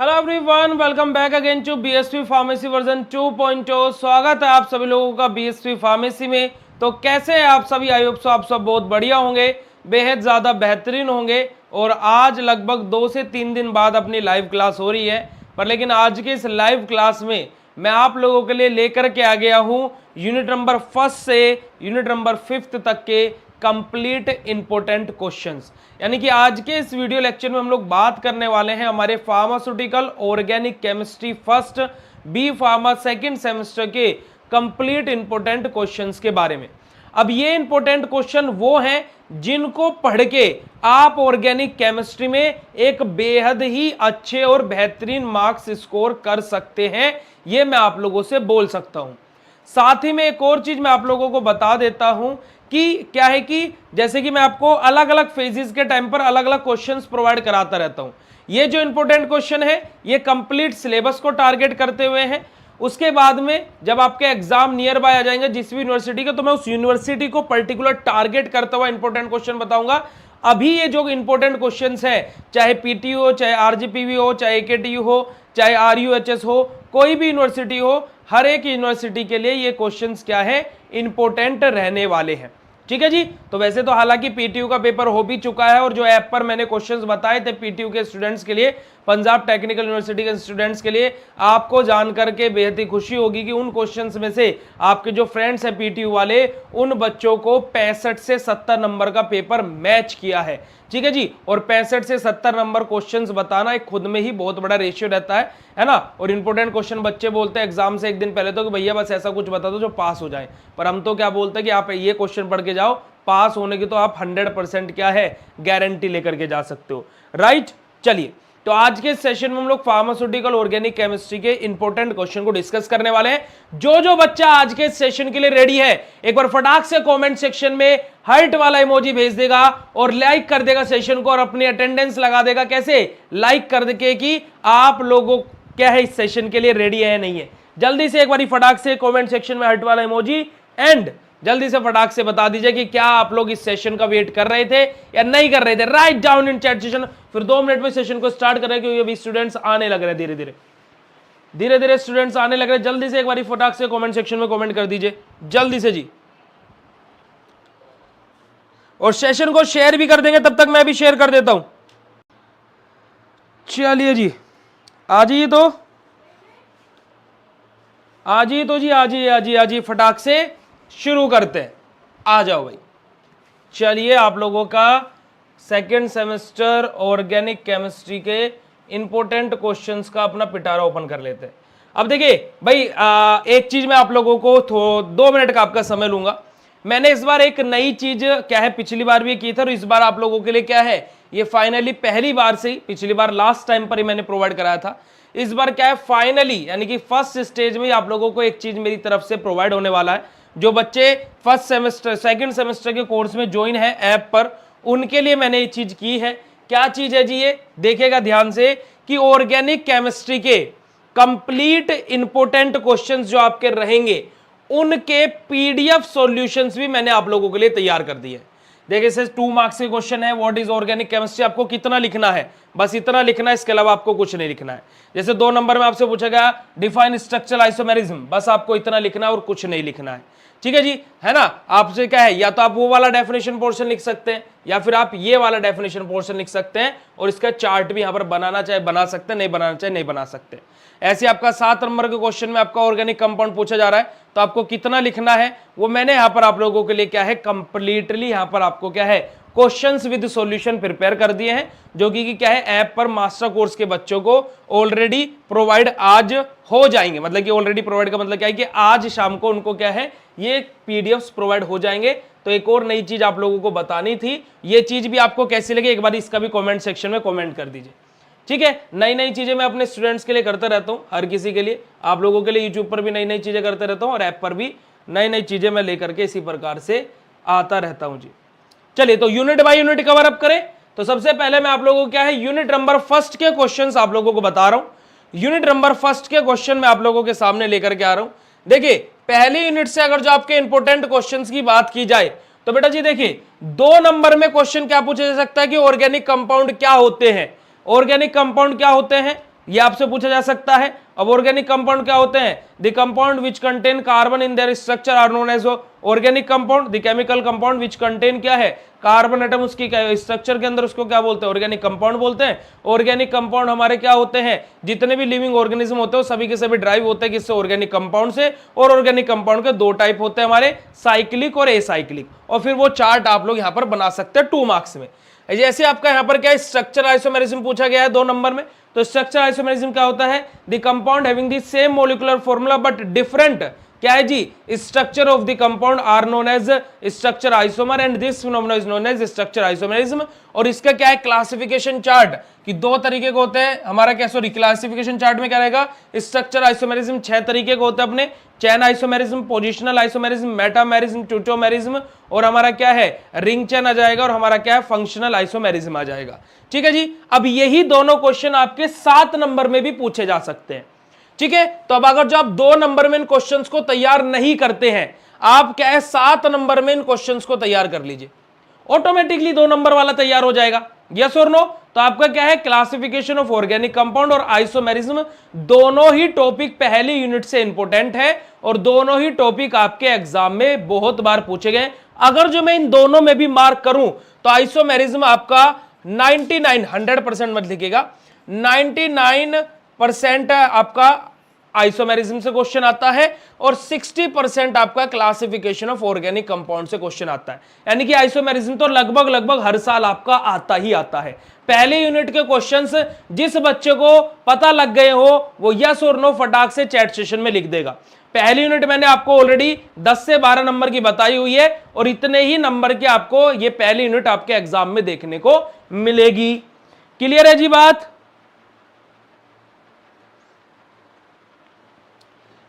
Hello everyone, welcome back again to BSV pharmacy version 2.0। स्वागत है आप सभी लोगों का बीएसवी फार्मेसी में। तो कैसे हैं आप सभी? आई होप सो आप सब बहुत बढ़िया होंगे, बेहद ज़्यादा बेहतरीन होंगे। और आज लगभग 2 से 3 दिन बाद अपनी लाइव क्लास हो रही है, पर लेकिन आज के इस लाइव क्लास में मैं आप लोगों के लिए लेकर के आ गया हूँ यूनिट नंबर 1 से यूनिट नंबर 5 तक के कंप्लीट इंपोर्टेंट क्वेश्चंस। यानी कि आज के इस वीडियो लेक्चर में हम लोग बात करने वाले हैं हमारे pharmaceutical organic chemistry first, B pharma second semester के कंप्लीट इंपोर्टेंट क्वेश्चंस के बारे में। अब ये इंपोर्टेंट क्वेश्चन वो हैं जिनको पढ़ के आप ऑर्गेनिक केमिस्ट्री में एक बेहद ही अच्छे और बेहतरीन मार्क्स स्कोर कर सकते हैं, ये मैं आप लोगों से बोल सकता हूं। साथ ही में एक और चीज मैं आप लोगों को बता देता हूं कि क्या है कि जैसे कि मैं आपको अलग अलग फेजेस के टाइम पर अलग अलग क्वेश्चंस प्रोवाइड कराता रहता हूं। ये जो इंपॉर्टेंट क्वेश्चन है ये कंप्लीट सिलेबस को टारगेट करते हुए हैं। उसके बाद में जब आपके एग्जाम नियर बाय आ जाएंगे जिस भी यूनिवर्सिटी के, तो मैं उस यूनिवर्सिटी को पर्टिकुलर टारगेट करता हुआ इंपॉर्टेंट क्वेश्चन बताऊंगा। अभी ये जो इंपॉर्टेंट क्वेश्चंस है, चाहे पीटीयू हो, चाहे आरजीपीवी हो, चाहे एकेटीयू हो, चाहे आरयूएचएस हो, कोई भी यूनिवर्सिटी हो, हर एक यूनिवर्सिटी के लिए ये क्वेश्चंस क्या है, इंपॉर्टेंट रहने वाले हैं। ठीक है जी। तो वैसे तो हालांकि पीटीयू का पेपर हो भी चुका है और जो ऐप पर मैंने क्वेश्चंस बताए थे पीटीयू के स्टूडेंट्स के लिए, पंजाब टेक्निकल यूनिवर्सिटी के स्टूडेंट्स के लिए, आपको जान करके बेहद ही खुशी होगी कि उन क्वेश्चंस में से आपके जो फ्रेंड्स हैं पीटीयू वाले, उन बच्चों को 65 से 70 नंबर का पेपर मैच किया है। ठीक है जी। और 65 से 70 नंबर क्वेश्चंस बताना एक खुद में ही बहुत बड़ा रेशियो रहता है ना। और इंपॉर्टेंट क्वेश्चन बच्चे बोलते हैं एग्जाम से एक दिन पहले तो कि भैया बस ऐसा कुछ बता दो जो पास हो जाए, पर हम तो क्या बोलते हैं कि आप ये क्वेश्चन पढ़ के जाओ, पास होने की तो आप 100% क्या है, गारंटी लेकर के जा सकते हो। राइट, चलिए तो आज के सेशन में हम लोग फार्मास्यूटिकल ऑर्गेनिक केमिस्ट्री के इंपॉर्टेंट क्वेश्चन को डिस्कस करने वाले हैं। जो बच्चा आज के सेशन के लिए रेडी है, एक बार फटाक से कमेंट सेक्शन में हार्ट वाला इमोजी भेज देगा और लाइक कर देगा सेशन को और अपनी अटेंडेंस लगा देगा। कैसे? लाइक कर दे कि आप लोगों क्या है इस सेशन के लिए रेडी है या नहीं है। जल्दी से एक बार फटाक से कमेंट सेक्शन में हार्ट वाला इमोजी एंड जल्दी से फटाक से बता दीजिए कि क्या आप लोग इस सेशन का वेट कर रहे थे या नहीं कर रहे थे। Write down in chat session. फिर 2 मिनट में सेशन को स्टार्ट करें क्योंकि अभी स्टूडेंट्स आने लग रहे हैं, धीरे धीरे स्टूडेंट्स आने लग रहे हैं। जल्दी से एक बार फटाक से कमेंट सेक्शन में कमेंट कर दीजिए जल्दी से जी, और सेशन को शेयर भी कर देंगे, तब तक मैं भी शेयर कर देता हूं। चलिए जी, आ जाइए तो जी, आ जाइए फटाक से शुरू करते हैं। आ जाओ भाई। चलिए आप लोगों का सेकेंड सेमेस्टर ऑर्गेनिक केमिस्ट्री के इंपॉर्टेंट क्वेश्चंस का अपना पिटारा ओपन कर लेते हैं। अब देखिए भाई, एक चीज मैं आप लोगों को 2 मिनट का आपका समय लूंगा। मैंने इस बार एक नई चीज क्या है, पिछली बार भी की था और इस बार आप लोगों के लिए क्या है, ये फाइनली पहली बार से ही, पिछली बार लास्ट टाइम पर ही मैंने प्रोवाइड कराया था, इस बार क्या है फाइनली यानी कि फर्स्ट स्टेज में आप लोगों को एक चीज मेरी तरफ से प्रोवाइड होने वाला है। जो बच्चे फर्स्ट सेमेस्टर सेकंड सेमेस्टर के कोर्स में ज्वाइन है ऐप पर, उनके लिए मैंने ये चीज की है। क्या चीज है जी? ये देखिएगा ध्यान से कि ऑर्गेनिक केमिस्ट्री के कंप्लीट इंपोर्टेंट क्वेश्चंस जो आपके रहेंगे उनके पीडीएफ सॉल्यूशंस भी मैंने आप लोगों के लिए तैयार कर दिए। देखिए इसे 2 मार्क्स के क्वेश्चन है। व्हाट इज ऑर्गेनिक केमिस्ट्री, आपको कितना लिखना है, बस इतना लिखना है, इसके अलावा आपको कुछ नहीं लिखना है। जैसे 2 नंबर में आपसे पूछा गया डिफाइन स्ट्रक्चरल आइसोमेरिज्म, बस आपको इतना लिखना है और कुछ नहीं लिखना है। ठीक है जी, है ना। आपसे क्या है, या तो आप वो वाला डेफिनेशन पोर्शन लिख सकते हैं या फिर आप ये वाला डेफिनेशन पोर्शन लिख सकते हैं और इसका चार्ट भी यहां पर बनाना चाहे बना सकते हैं, नहीं बनाना चाहे नहीं बना सकते। ऐसे आपका 7 नंबर के क्वेश्चन में आपका ऑर्गेनिक कंपाउंड पूछा जा रहा है, तो आपको कितना लिखना है वो मैंने यहां पर आप लोगों के लिए क्या है, कंप्लीटली यहां पर आपको क्या है, क्वेश्चंस विद सॉल्यूशन प्रिपेयर कर दिए हैं, जो कि क्या है ऐप पर मास्टर कोर्स के बच्चों को ऑलरेडी प्रोवाइड आज हो जाएंगे। मतलब कि ऑलरेडी प्रोवाइड का मतलब क्या है कि आज शाम को उनको क्या है, ये पीडीएफ्स प्रोवाइड हो जाएंगे। तो एक और नई चीज आप लोगों को बतानी थी, ये चीज भी आपको कैसी लगी एक बार इसका भी कमेंट सेक्शन में कमेंट कर दीजिए। ठीक है, नई चीजें मैं अपने स्टूडेंट्स के लिए करता रहता हूं, हर किसी के लिए, आप लोगों के लिए यूट्यूब पर भी नई चीजें करते रहता हूं और ऐप पर भी नई चीजें मैं लेकर के इसी प्रकार से आता रहता हूं जी। चलिए तो unit by unit cover up करें। तो सबसे पहले मैं आप लोगों को क्या है, यूनिट नंबर 1 के क्वेश्चंस आप लोगों को बता रहा हूं। यूनिट नंबर 1 के क्वेश्चन मैं आप लोगों के सामने लेकर के आ रहा हूं। देखिए पहली यूनिट से अगर जो आपके इंपोर्टेंट क्वेश्चंस की बात की जाए तो बेटा जी देखिए 2 नंबर में क्वेश्चन क्या पूछा जा सकता है कि ऑर्गेनिक कंपाउंड क्या होते हैं। ऑर्गेनिक कंपाउंड क्या होते हैं? ये आपसे पूछा जा सकता है। अब ऑर्गेनिक कंपाउंड क्या होते हैं? The compound which contain carbon in their structure are known as organic compound. The chemical compound which contain क्या है? कार्बन एटम उसकी स्ट्रक्चर के अंदर, उसको क्या बोलते हैं? ऑर्गेनिक कंपाउंड बोलते हैं। ऑर्गेनिक कंपाउंड हमारे क्या होते हैं? जितने भी लिविंग ऑर्गेनिज्म होते हैं सभी के सभी ड्राइव होते हैं किससे? ऑर्गेनिक कंपाउंड से। और ऑर्गेनिक कंपाउंड के दो टाइप होते हैं हमारे, साइक्लिक और एसाइक्लिक। और फिर वो चार्ट आप लोग यहां पर बना सकते हैं 2 मार्क्स में। जैसे आपका यहां पर क्या है? स्ट्रक्चर आइसोमेरिज्म पूछा गया है 2 नंबर में। तो स्ट्रक्चर आइसोमेरिज्म क्या होता है? The compound having the same molecular formula but different क्या है जी? Structure of the compound are known as structure isomer and this phenomena is known as structure isomerism. और इसका क्या है? क्लासिफिकेशन चार्ट कि 2 तरीके के होते हैं हमारा क्या? सॉरी, क्लासिफिकेशन चार्ट में क्या रहेगा? स्ट्रक्चर आइसोमेरिज्म 6 तरीके के होते हैं अपने, चैन आइसोमेरिज्म, पोजिशनल आइसोमेरिज्म, मेटामेरिज्म, ट्यूटोमेरिज्म, और हमारा क्या है? रिंग चैन आ जाएगा, और हमारा क्या है? फंक्शनल आइसोमेरिज्म आ जाएगा। ठीक है जी। अब यही दोनों क्वेश्चन आपके 7 नंबर में भी पूछे जा सकते हैं। ठीक है, तो अब अगर जो आप 2 नंबर में इन क्वेश्चंस को तैयार नहीं करते हैं, आप क्या है 7 नंबर में इन क्वेश्चंस को तैयार कर लीजिए, ऑटोमेटिकली 2 नंबर वाला तैयार हो जाएगा। यस और नो? तो आपका क्या है? क्लासिफिकेशन ऑफ ऑर्गेनिक कंपाउंड और आइसोमेरिज्म दोनों ही टॉपिक पहली यूनिट से इंपॉर्टेंट है, और दोनों ही टॉपिक आपके एग्जाम में बहुत बार पूछे गए। अगर जो मैं इन दोनों में भी मार्क करूं तो आइसोमेरिज्म आपका 99 100% मत लिखिएगा, 99% आपका आइसोमेरिज्म से क्वेश्चन आता है, और 60% आपका क्लासिफिकेशन ऑफ ऑर्गेनिक कंपाउंड से क्वेश्चन आता है। यानी कि आइसोमेरिज्म तो लगभग हर साल आपका आता ही आता है। पहले यूनिट के क्वेश्चंस जिस बच्चे को पता लग गए हो वो यस और नो फटाक से चैट सेशन में लिख देगा। पहली यूनिट मैंने आपको ऑलरेडी 10 से 12 नंबर की बताई हुई है, और इतने ही नंबर की आपको ये पहली यूनिट आपके एग्जाम में देखने को मिलेगी। क्लियर है जी बात?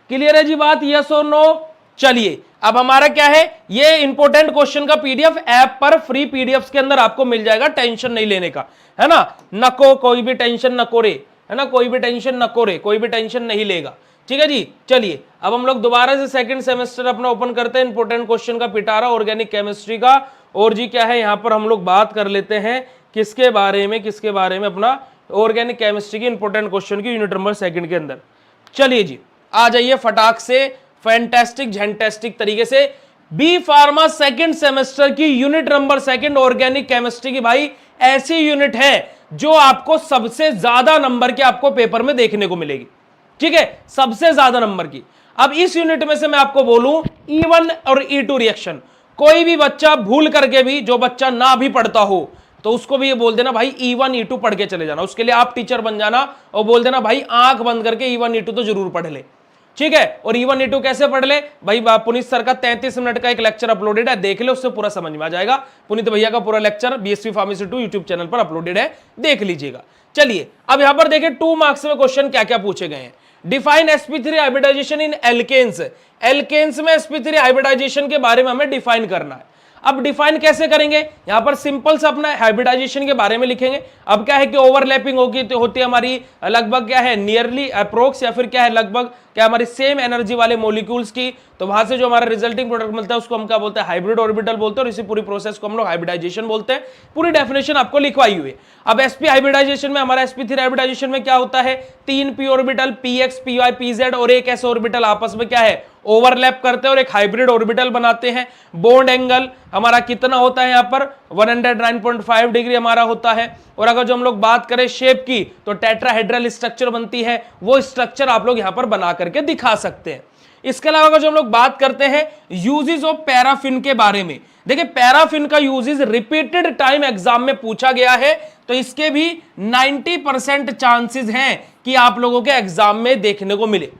क्लियर है जी बात? यस और नो? चलिए, अब हमारा क्या है? ये इंपॉर्टेंट क्वेश्चन का पीडीएफ ऐप पर फ्री पीडीएफ के अंदर आपको मिल जाएगा, टेंशन नहीं लेने का, है ना? नको, कोई भी टेंशन नको रे, है ना? कोई भी टेंशन नको रे, कोई भी टेंशन नहीं लेगा। ठीक है जी। चलिए, अब हम लोग दोबारा से सेकंड सेमेस्टर अपना ओपन करते हैं, इंपॉर्टेंट क्वेश्चन का पिटारा ऑर्गेनिक केमिस्ट्री का। और जी क्या है, यहां पर हम लोग बात कर लेते हैं किसके बारे में? अपना ऑर्गेनिक केमिस्ट्री की इंपॉर्टेंट क्वेश्चन की यूनिट नंबर 2 के अंदर। चलिए जी, आ जाइए फटाक से, फैंटास्टिक झेंटास्टिक तरीके से। बी फार्मा सेकंड सेमेस्टर की यूनिट नंबर 2 ऑर्गेनिक केमिस्ट्री की भाई ऐसी यूनिट है जो आपको सबसे ज्यादा नंबर के आपको पेपर में देखने को मिलेगी। ठीक है, सबसे ज्यादा नंबर की। अब इस यूनिट में से मैं आपको बोलूं E1 और E2 रिएक्शन, कोई भी बच्चा भूल करके भी, जो बच्चा ना भी पढ़ता हो तो उसको भी ये बोल देना भाई E1 E2 पढ़ के चले जाना। उसके लिए आप टीचर बन जाना और बोल देना भाई आंख बंद करके E1 E2 तो जरूर पढ़ ले। ठीक है, और E1 E2 कैसे पढ़ ले भाई? पुनीत सर का 33 मिनट का एक लेक्चर अपलोडेड है, देख ले, उससे पूरा समझ में आ जाएगा। पुनीत भैया का पूरा lecture BSV pharmacy 2 YouTube channel पर अपलोडेड है, देख लीजिएगा। चलिए, अब यहां पर देखिए 2 मार्क्स में क्वेश्चन क्या क्या पूछे गए हैं। डिफाइन sp3 हाइब्रिडाइजेशन इन एल्केन्स। एल्केन्स में sp3 हाइब्रिडाइजेशन के बारे में हमें डिफाइन करना है। अब डिफाइन कैसे करेंगे? यहां पर सिंपल सा अपना हाइब्रिडाइजेशन के बारे में लिखेंगे। अब क्या है कि ओवरलैपिंग होती है हमारी लगभग क्या है, नियरली अप्रोक्स, या फिर क्या है लगभग क्या हमारी सेम एनर्जी वाले मॉलिक्यूल्स की, तो वहां से जो हमारा रिजल्टिंग प्रोडक्ट मिलता है उसको हम क्या बोलते हैं? हाइब्रिड ऑर्बिटल बोलते हैं, और इसी पूरी प्रोसेस को हम लोग हाइब्रिडाइजेशन बोलते हैं। पूरी डेफिनेशन आपको लिखवाई हुई है। अब sp हाइब्रिडाइजेशन में, हमारा sp3 हाइब्रिडाइजेशन में क्या होता है? 3 p orbital px py pz और एक s ऑर्बिटल आपस में क्या है? ओवरलैप करते हैं और एक हाइब्रिड ऑर्बिटल बनाते हैं। बॉन्ड एंगल हमारा कितना होता है? यहाँ पर 109.5 डिग्री हमारा होता है। और अगर जो हम लोग बात करें शेप की, तो टेट्राहेड्रल स्ट्रक्चर बनती है, वो स्ट्रक्चर आप लोग यहां पर बना करके दिखा सकते हैं। इसके अलावा अगर जो हम लोग बात करते हैं यूजेस ऑफ पैराफिन के बारे में, देखिए पैराफिन का यूजेस रिपीटेड टाइम एग्जाम में पूछा गया है, तो इसके भी 90% चांसेस हैं कि आप लोगों के एग्जाम में देखने को मिले।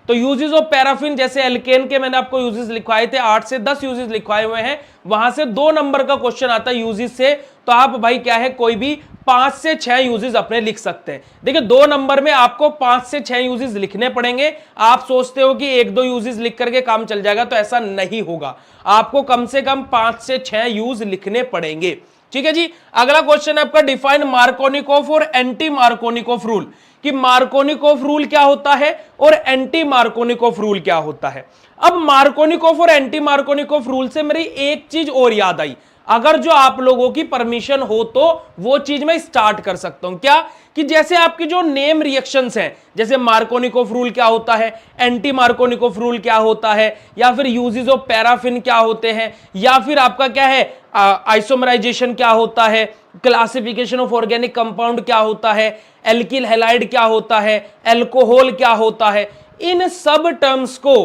तो यूजेस ऑफ पैराफिन, जैसे एल्केन के मैंने आपको यूजेस लिखवाए थे, 8 से 10 यूजेस लिखवाए हुए हैं, वहां से 2 नंबर का क्वेश्चन आता है यूजेस से, तो आप भाई क्या है कोई भी 5 से 6 यूजेस अपने लिख सकते हैं। देखिए 2 नंबर में आपको 5 से 6 यूजेस लिखने पड़ेंगे। आप सोचते हो कि 1-2 यूजेस लिख करके काम चल जाएगा, तो ऐसा नहीं होगा, आपको कम से कम 5 से 6 यूज लिखने पड़ेंगे। ठीक है जी। अगला क्वेश्चन है आपका डिफाइन मार्कोनिकोफ और एंटी मार्कोनिकोफ रूल, कि मार्कोनिकोफ रूल क्या होता है और एंटी मार्कोनिकोफ रूल क्या होता है। अब मार्कोनिकोफ और एंटी मार्कोनिकोफ रूल से मेरी एक चीज और याद आई, अगर जो आप लोगों की परमिशन हो तो वो चीज मैं स्टार्ट कर सकता हूं। क्या कि जैसे आपके जो नेम रिएक्शंस हैं, जैसे मार्कोनिकोफ रूल क्या होता है, एंटी मार्कोनिकोफ रूल क्या होता है, या फिर यूजेस ऑफ पैराफिन क्या होते हैं, या फिर आपका क्या है आइसोमराइजेशन क्या होता है, क्लासिफिकेशन ऑफ ऑर्गेनिक कंपाउंड क्या होता है, एल्किल हैलाइड क्या होता है, अल्कोहल क्या होता है, इन सब टर्म्स को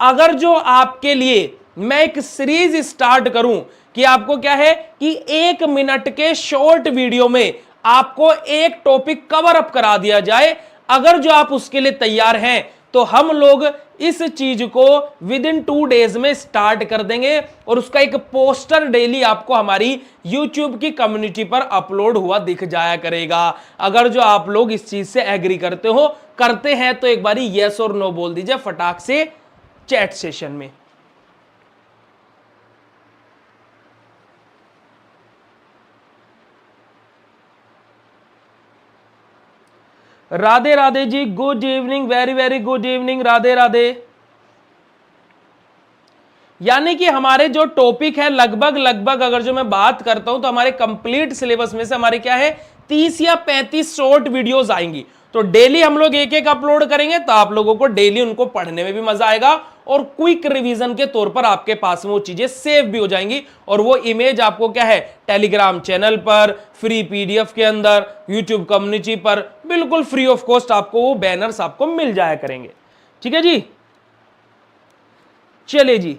अगर जो आपके लिए मैं एक सीरीज स्टार्ट करूं कि आपको क्या है कि 1 मिनट के शॉर्ट वीडियो में आपको एक टॉपिक कवर अप करा दिया जाए, अगर जो आप उसके लिए तैयार हैं तो हम लोग इस चीज को विद इन 2 डेज में स्टार्ट कर देंगे और उसका एक पोस्टर डेली आपको हमारी YouTube की कम्युनिटी पर अपलोड हुआ दिख जाया करेगा। अगर जो आप लोग इस चीज से एग्री करते हैं तो एक बारी यस और नो बोल दीजिए फटाक से चैट सेशन में। Radhe Radhe ji, good evening, very very good evening, Radhe Radhe. यानी कि हमारे जो टॉपिक है लगभग अगर जो मैं बात करता हूं तो हमारे कंप्लीट सिलेबस में से हमारे क्या है 30 या 35 शॉर्ट वीडियोस आएंगी। तो डेली हम लोग एक एक अपलोड करेंगे तो आप लोगों को डेली उनको पढ़ने में भी मजा आएगा और क्विक रिवीजन के तौर पर आपके पास में वो चीजें सेव भी हो जाएंगी और वो इमेज आपको क्या है टेलीग्राम चैनल पर, फ्री पीडीएफ के अंदर, यूट्यूब कम्युनिटी पर बिल्कुल फ्री ऑफ कॉस्ट आपको वो बैनर्स आपको मिल जाया करेंगे। ठीक है जी, चलिए जी,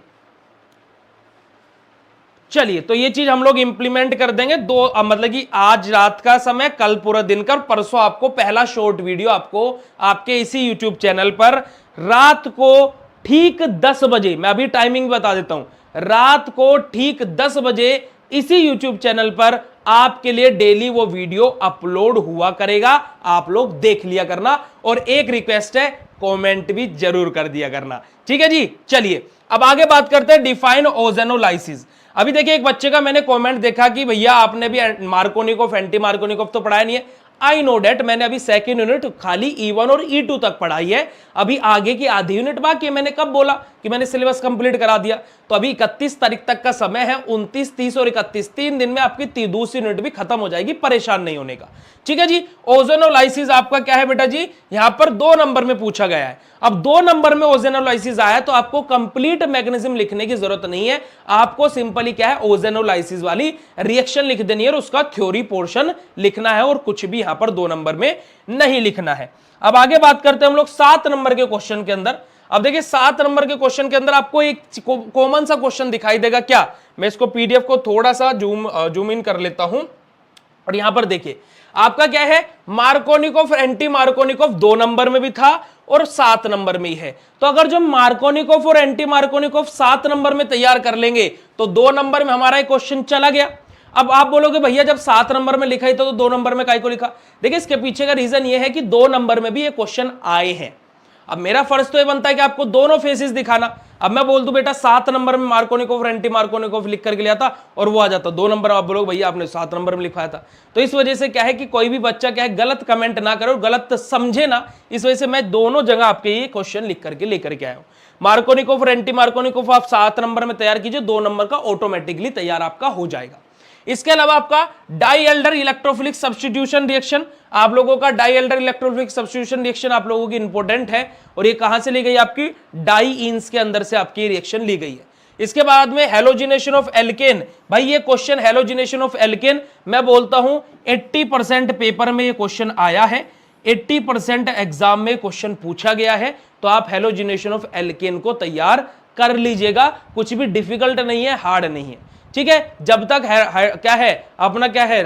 चलिए तो ये चीज हम लोग इंप्लीमेंट कर देंगे मतलब कि आज रात का समय, कल पूरा दिन कर, परसों आपको पहला शॉर्ट वीडियो आपको आपके इसी यूट्यूब चैनल पर रात को ठीक 10 बजे, मैं अभी टाइमिंग बता देता हूं, रात को ठीक 10 बजे इसी यूट्यूब चैनल पर आपके लिए डेली वो वीडियो अपलोड हुआ करेगा। आप लोग देख लिया करना और एक रिक्वेस्ट है, कमेंट भी जरूर कर दिया करना। ठीक है जी, चलिए अब आगे बात करते हैं डिफाइन ओजेनोलाइसिस। अभी देखिए एक बच्चे का मैंने कमेंट देखा कि भैया आपने भी मार्कोनिकोफ एंटी मार्कोनिकोफ तो पढ़ाया नहीं है। आई नो डेट, मैंने अभी 2nd यूनिट खाली E1 और E2 तक पढ़ाई है, अभी आगे की आधी यूनिट बाकी है। मैंने कब बोला कि मैंने सिलेबस कंप्लीट करा दिया? तो अभी 31 तारीख तक का समय है, 29, 30 और 31, 3 दिन में आपकी दूसरी यूनिट भी खत्म हो जाएगी, परेशान नहीं होने का। ठीक है जी, ओजेनोलाइसिस आपका क्या है बेटा जी, यहां पर 2 नंबर में पूछा गया है। अब 2 नंबर में ओजेनोलाइसिस आया तो आपको कंप्लीट मैकेनिज्म लिखने की जरूरत नहीं है, आपको सिंपली क्या है ओजेनोलाइसिस वाली रिएक्शन लिख देनी है और उसका थ्योरी पोर्शन लिखना है और कुछ भी यहां पर 2 नंबर में नहीं लिखना है। अब आगे बात करते हैं हम लोग 7 नंबर के क्वेश्चन के अंदर। अब देखिए 7 नंबर के क्वेश्चन के अंदर आपको एक कॉमन सा क्वेश्चन दिखाई देगा। क्या, मैं इसको पीडीएफ को थोड़ा सा जूम इन कर लेता हूं और यहां पर देखिए आपका क्या है मार्कोनिकोफ एंटी मार्कोनिकोफ 2 नंबर में भी था और 7 नंबर में ही है। तो अगर जो मार्कोनिकोफ और एंटी मार्कोनिकोफ 7 नंबर में तैयार कर लेंगे तो 2 नंबर में हमारा एक क्वेश्चन चला गया। अब आप बोलोगे भैया जब 7 नंबर में लिखा ही तो 2 नंबर में काहे को लिखा? देखिए इसके पीछे का रीजन ये है कि 2 नंबर में भी ये क्वेश्चन आए हैं। अब मेरा फर्ज तो ये बनता है कि आपको दोनों फेसेस दिखाना। अब मैं बोल दूं बेटा 7 नंबर में मार्कोनिकोफ और एंटी मार्कोनिकोफ लिख करके लिया था और वो आ जाता 2 नंबर, आप बोलोगे भैया आपने 7 नंबर में लिखवाया था। तो इस वजह से क्या है कि कोई भी बच्चा क्या है गलत कमेंट ना करे और गलत समझे ना, इस वजह से मैं दोनों जगह आपके ये क्वेश्चन लिख करके लेकर के आया हूं। मार्कोनिकोफ और एंटी मार्कोनिकोफ आप 7 नंबर में तैयार कीजिए, 2 नंबर का ऑटोमेटिकली तैयार आपका हो जाएगा। इसके अलावा आपका डाईएल्डर इलेक्ट्रोफिलिक सब्स्टिट्यूशन रिएक्शन, आप लोगों का डाईएल्डर इलेक्ट्रोफिलिक सब्स्टिट्यूशन रिएक्शन आप लोगों की इंपॉर्टेंट है और ये कहां से ली गई? आपकी डाईइंस के अंदर से आपकी रिएक्शन ली गई है। इसके बाद में हेलोजिनेशन ऑफ एल्केन, भाई ये क्वेश्चन हेलोजिनेशन ऑफ एल्केन मैं बोलता हूं 80% पेपर में ये क्वेश्चन आया है, 80% एग्जाम में क्वेश्चन पूछा गया है। तो आप हेलोजिनेशन ऑफ एल्केन को तैयार कर लीजिएगा, कुछ भी डिफिकल्ट नहीं है, हार्ड नहीं है। ठीक है, जब तक क्या है अपना क्या है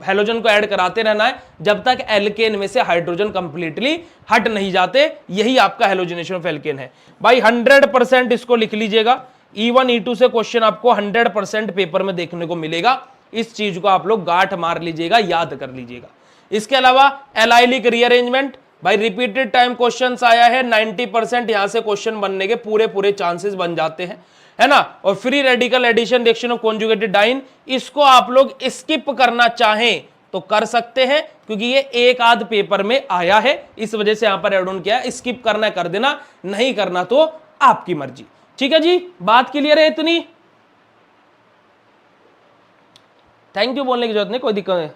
हेलोजन को ऐड कराते रहना है जब तक एल्केन में से हाइड्रोजन कंप्लीटली हट नहीं जाते, यही आपका हेलोजिनेशन ऑफ एल्केन है। भाई 100% इसको लिख लीजिएगा, E1 E2 से क्वेश्चन आपको 100% पेपर में देखने को मिलेगा। इस चीज को आप लोग गांठ मार लीजिएगा, याद कर लीजिएगा। इसके अलावा एलाइलिक रीअरेंजमेंट, भाई रिपीटेड टाइम क्वेश्चन आया है, 90% यहां से क्वेश्चन बनने के पूरे चांसेस बन जाते हैं, है ना। और free radical addition reaction of conjugated diene, इसको आप लोग स्किप करना चाहें तो कर सकते हैं क्योंकि ये एक आध पेपर में आया है, इस वजह से यहां पर ऐड ऑन किया है। स्किप करना कर देना, नहीं करना तो आपकी मर्जी। ठीक है जी, बात क्लियर है इतनी? थैंक यू बोलने की जरूरत नहीं, कोई दिक्कत नहीं।